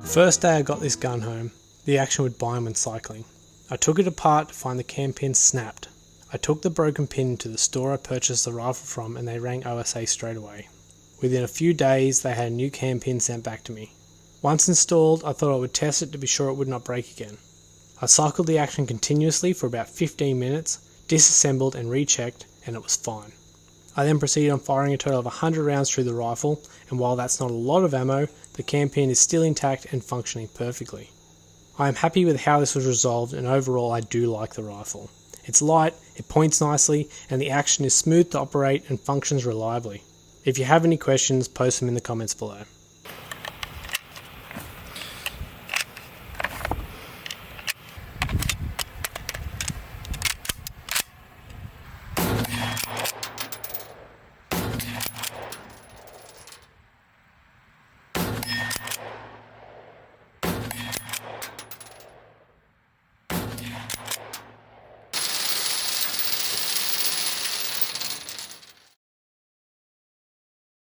First day I got this gun home, the action would bind when cycling. I took it apart to find the cam pin snapped. I took the broken pin to the store I purchased the rifle from and they rang OSA straight away. Within a few days they had a new cam pin sent back to me. Once installed, I thought I would test it to be sure it would not break again. I cycled the action continuously for about 15 minutes, disassembled and rechecked, and it was fine. I then proceeded on firing a total of 100 rounds through the rifle, and while that's not a lot of ammo, the cam pin is still intact and functioning perfectly. I am happy with how this was resolved, and overall I do like the rifle. It's light, it points nicely, and the action is smooth to operate and functions reliably. If you have any questions, post them in the comments below.